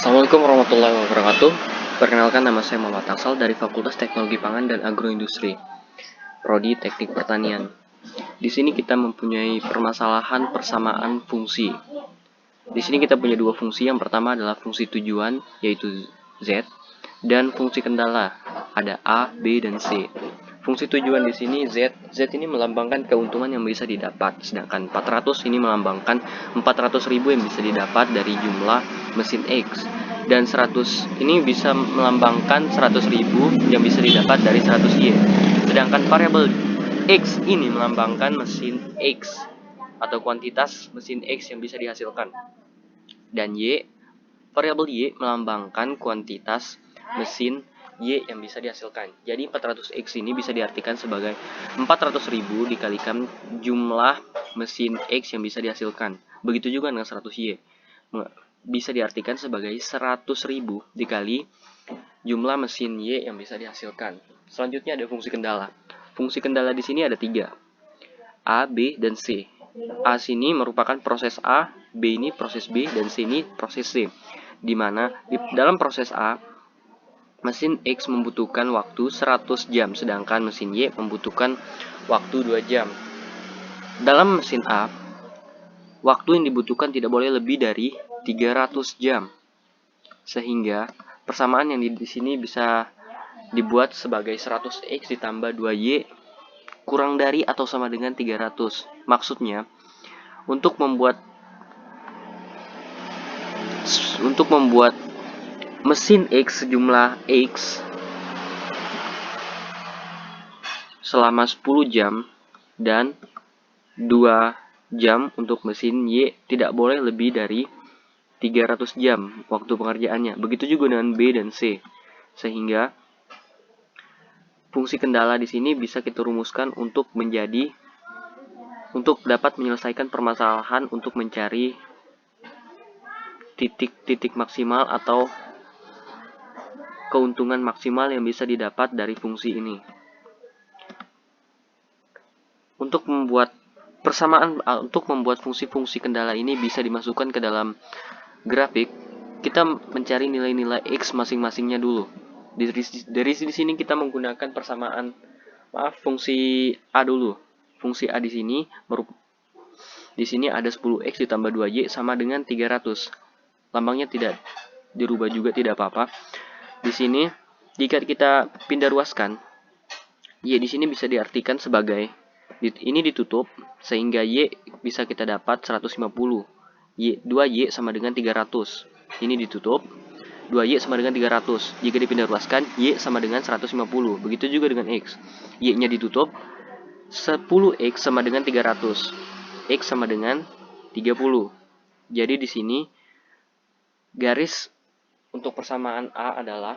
Assalamualaikum warahmatullahi wabarakatuh. Perkenalkan, nama saya Muhammad Taksal dari Fakultas Teknologi Pangan dan Agroindustri, Prodi Teknik Pertanian. Di sini kita mempunyai permasalahan persamaan fungsi. Di sini kita punya dua fungsi. Yang pertama adalah fungsi tujuan, yaitu Z, dan fungsi kendala, ada A, B, dan C. Fungsi tujuan di sini Z ini melambangkan keuntungan yang bisa didapat, sedangkan 400 ini melambangkan 400.000 yang bisa didapat dari jumlah mesin X, dan 100 ini bisa melambangkan 100.000 yang bisa didapat dari 100Y. Sedangkan variabel X ini melambangkan mesin X atau kuantitas mesin X yang bisa dihasilkan, dan variabel Y melambangkan kuantitas mesin Y yang bisa dihasilkan. Jadi 400X ini bisa diartikan sebagai 400.000 dikalikan jumlah mesin X yang bisa dihasilkan. Begitu juga dengan 100Y. Bisa diartikan sebagai 100.000 dikali jumlah mesin Y yang bisa dihasilkan. Selanjutnya ada fungsi kendala. Fungsi kendala di sini ada 3. A, B, dan C. A sini merupakan proses A, B ini proses B, dan C ini proses C. Di mana di dalam proses A, mesin X membutuhkan waktu 100 jam, sedangkan mesin Y membutuhkan waktu 2 jam. Dalam mesin A, waktu yang dibutuhkan tidak boleh lebih dari 300 jam. Sehingga persamaan yang di sini bisa dibuat sebagai 100X ditambah 2Y kurang dari atau sama dengan 300. Maksudnya, untuk membuat mesin X sejumlah X selama 10 jam dan 2 jam untuk mesin Y tidak boleh lebih dari 300 jam waktu pengerjaannya. Begitu juga dengan B dan C. Sehingga fungsi kendala di sini bisa kita rumuskan untuk dapat menyelesaikan permasalahan untuk mencari titik maksimal atau keuntungan maksimal yang bisa didapat dari fungsi ini. Untuk membuat fungsi-fungsi kendala ini bisa dimasukkan ke dalam grafik, kita mencari nilai-nilai X masing-masingnya dulu. Dari sini kita menggunakan fungsi A dulu. Fungsi A di sini ada 10X ditambah 2Y sama dengan 300. Lambangnya tidak dirubah juga, tidak apa-apa. Di sini jika kita pindah ruaskan, Y di sini bisa diartikan sebagai ini ditutup sehingga Y bisa kita dapat 150. 2Y sama dengan 300. Ini ditutup, 2Y sama dengan 300. Jika dipindah ruaskan, Y sama dengan 150. Begitu juga dengan X. Y-nya ditutup, 10X sama dengan 300. X sama dengan 30. Jadi di sini garis untuk persamaan A adalah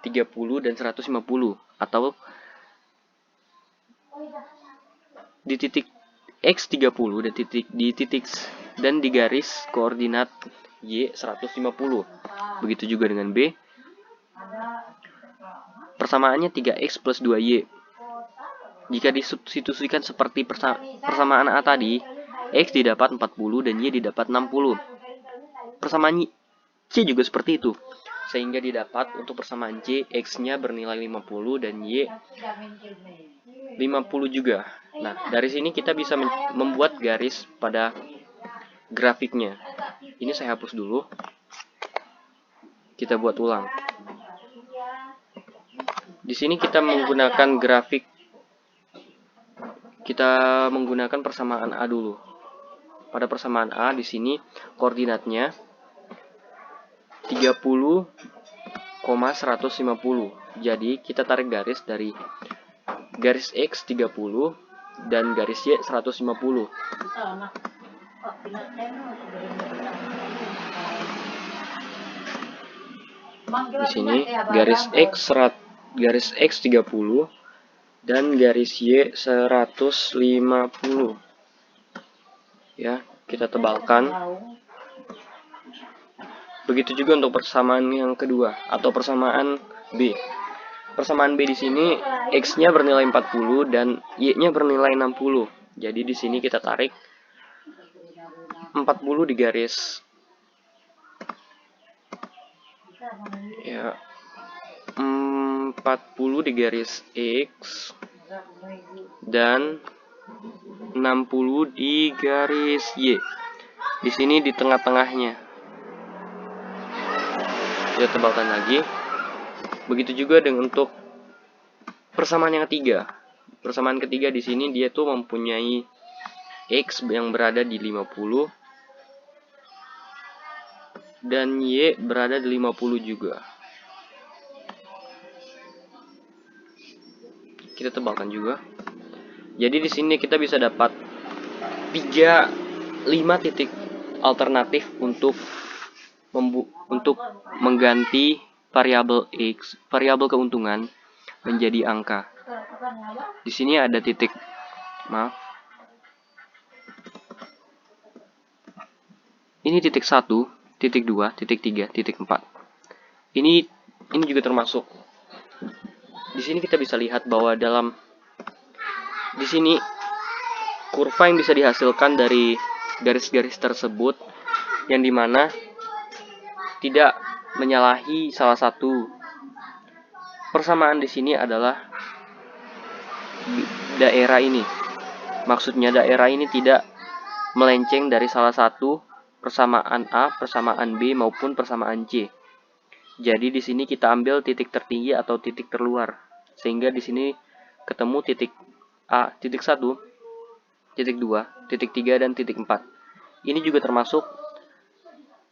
30 dan 150, atau di titik X 30 dan di garis koordinat Y 150. Begitu juga dengan B. Persamaannya 3X plus 2Y. Jika disubstitusikan seperti persamaan A tadi, X didapat 40 dan Y didapat 60. Persamaan C juga seperti itu, sehingga didapat untuk persamaan C, X-nya bernilai 50 dan Y 50 juga. Nah, dari sini kita bisa membuat garis pada grafiknya. Ini saya hapus dulu. Kita buat ulang. Di sini kita menggunakan grafik. Kita menggunakan persamaan A dulu. Pada persamaan A di sini koordinatnya 30,150. Jadi kita tarik garis dari garis X 30 dan garis Y 150. Di sini garis X 30 dan garis Y 150. Ya, kita tebalkan. Begitu juga untuk persamaan yang kedua atau persamaan B. Persamaan B di sini X-nya bernilai 40 dan Y-nya bernilai 60. Jadi di sini kita tarik 40 di garis Ya, 40 di garis X dan 60 di garis Y. Di sini di tengah-tengahnya. Kita tebalkan lagi. Begitu juga dengan untuk persamaan yang ketiga. Persamaan ketiga di sini dia tuh mempunyai X yang berada di 50 dan Y berada di 50 juga. Kita tebalkan juga. Jadi di sini kita bisa dapat 5 titik alternatif untuk mengganti variabel X, variabel keuntungan menjadi angka. Di sini ada titik, maaf. Ini titik 1, titik 2, titik 3, titik 4. Ini juga termasuk. Di sini kita bisa lihat bahwa di sini kurva yang bisa dihasilkan dari garis-garis tersebut yang dimana tidak menyalahi salah satu. Persamaan di sini adalah daerah ini. Maksudnya daerah ini tidak melenceng dari salah satu persamaan A, persamaan B maupun persamaan C. Jadi di sini kita ambil titik tertinggi atau titik terluar. Sehingga di sini ketemu titik A, titik 1, titik 2, titik 3 dan titik 4. Ini juga termasuk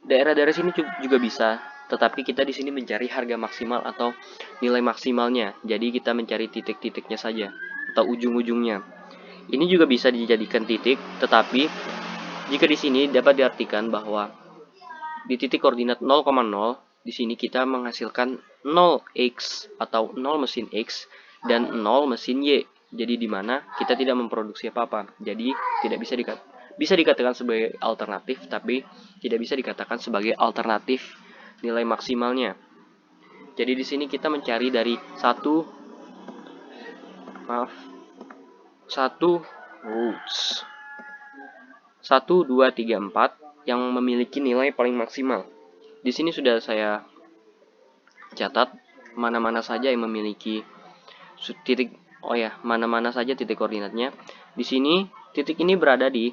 daerah-daerah sini juga bisa, tetapi kita di sini mencari harga maksimal atau nilai maksimalnya. Jadi kita mencari titik-titiknya saja atau ujung-ujungnya. Ini juga bisa dijadikan titik, tetapi jika di sini dapat diartikan bahwa di titik koordinat 0,0 di sini kita menghasilkan 0x atau 0 mesin X dan 0 mesin Y. Jadi di mana kita tidak memproduksi apa-apa. Jadi tidak bisa dikatakan sebagai alternatif, tapi tidak bisa dikatakan sebagai alternatif nilai maksimalnya. Jadi di sini kita mencari dari 1, 2, 3, 4 yang memiliki nilai paling maksimal. Di sini sudah saya catat mana-mana saja yang memiliki titik, mana-mana saja titik koordinatnya. Di sini titik ini berada di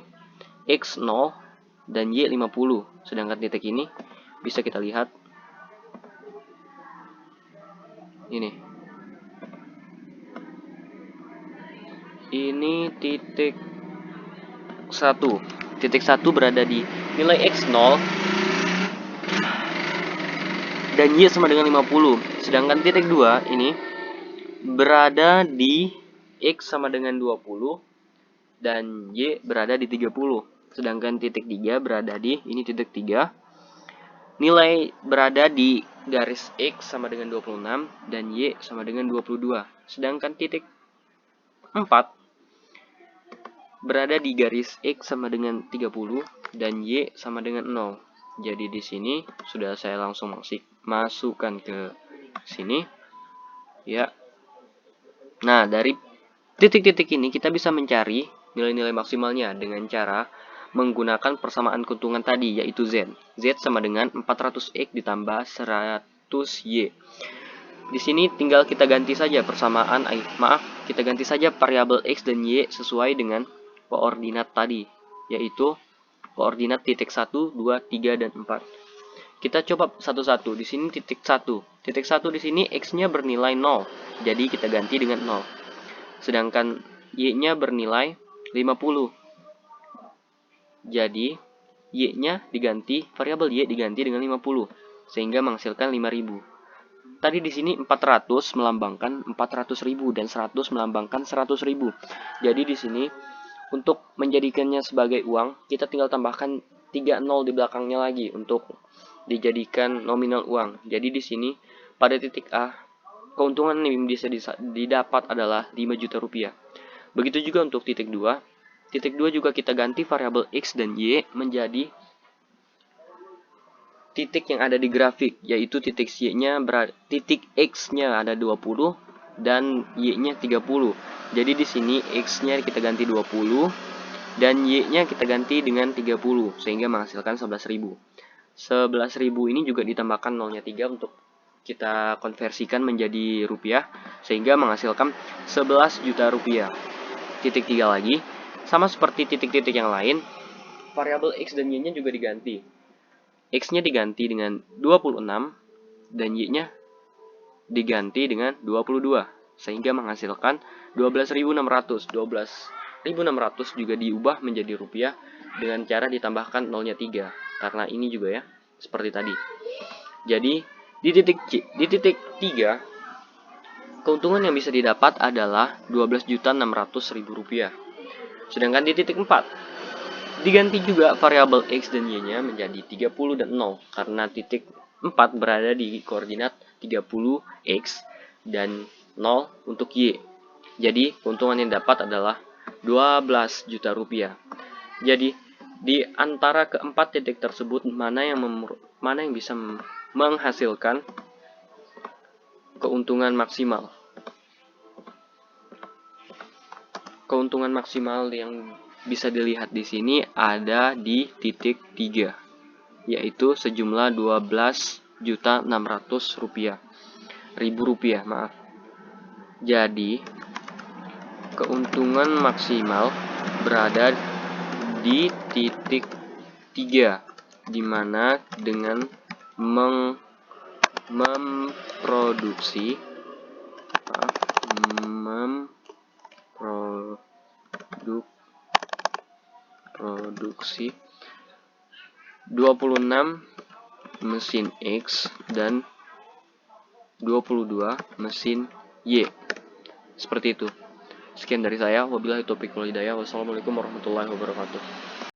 X0 dan Y50. Sedangkan titik ini bisa kita lihat ini. Ini titik 1. Titik 1 berada di nilai X0 dan Y sama dengan 50. Sedangkan titik 2 ini berada di X sama dengan 20 dan Y berada di 30. Sedangkan titik 3 berada di titik 3. Nilai berada di garis X sama dengan 26 dan Y sama dengan 22. Sedangkan titik 4 berada di garis X sama dengan 30 dan Y sama dengan 0. Jadi di sini sudah saya langsung masukkan ke sini. Ya. Nah, dari titik-titik ini kita bisa mencari nilai-nilai maksimalnya dengan cara menggunakan persamaan keuntungan tadi, yaitu Z. Z sama dengan 400X ditambah 100Y. Di sini tinggal kita ganti saja kita ganti saja variabel X dan Y sesuai dengan koordinat tadi, yaitu koordinat titik 1, 2, 3, dan 4. Kita coba satu-satu. Di sini titik 1. Titik 1 di sini X-nya bernilai 0. Jadi kita ganti dengan 0. Sedangkan Y-nya bernilai 50. Jadi Y-nya diganti, variabel Y diganti dengan 50. Sehingga menghasilkan 5000. Tadi di sini 400 melambangkan 400.000 dan 100 melambangkan 100.000. Jadi di sini untuk menjadikannya sebagai uang, kita tinggal tambahkan 3 nol di belakangnya lagi untuk dijadikan nominal uang. Jadi di sini pada titik A, keuntungan yang bisa didapat adalah 5 juta rupiah. Begitu juga untuk titik 2. Titik 2 juga kita ganti variabel X dan Y menjadi titik yang ada di grafik, yaitu titik X-nya ada 20 dan Y-nya 30. Jadi di sini X-nya kita ganti 20 dan Y-nya kita ganti dengan 30 sehingga menghasilkan 11.000. 11.000 ini juga ditambahkan nolnya 3 untuk kita konversikan menjadi rupiah, sehingga menghasilkan 11 juta rupiah. Titik 3 lagi, sama seperti titik-titik yang lain, variabel X dan Y-nya juga diganti. X-nya diganti dengan 26, dan Y-nya diganti dengan 22, sehingga menghasilkan 12.600. 12.600 juga diubah menjadi rupiah dengan cara ditambahkan nolnya 3, karena ini juga ya, seperti tadi. Jadi, di titik 3, keuntungan yang bisa didapat adalah 12.600.000 rupiah. Sedangkan di titik 4, diganti juga variabel X dan Y-nya menjadi 30 dan 0, karena titik 4 berada di koordinat 30X dan 0 untuk Y. Jadi, keuntungan yang dapat adalah 12 juta rupiah. Jadi, di antara keempat titik tersebut, mana yang bisa menghasilkan keuntungan maksimal? Keuntungan maksimal yang bisa dilihat di sini ada di titik 3, yaitu sejumlah 12.600.000 rupiah. Jadi, keuntungan maksimal berada di titik 3, di mana dengan memproduksi 26 mesin X dan 22 mesin Y. Seperti itu. Sekian dari saya. Wabillahi taufiq wal hidayah. Wassalamualaikum warahmatullahi wabarakatuh.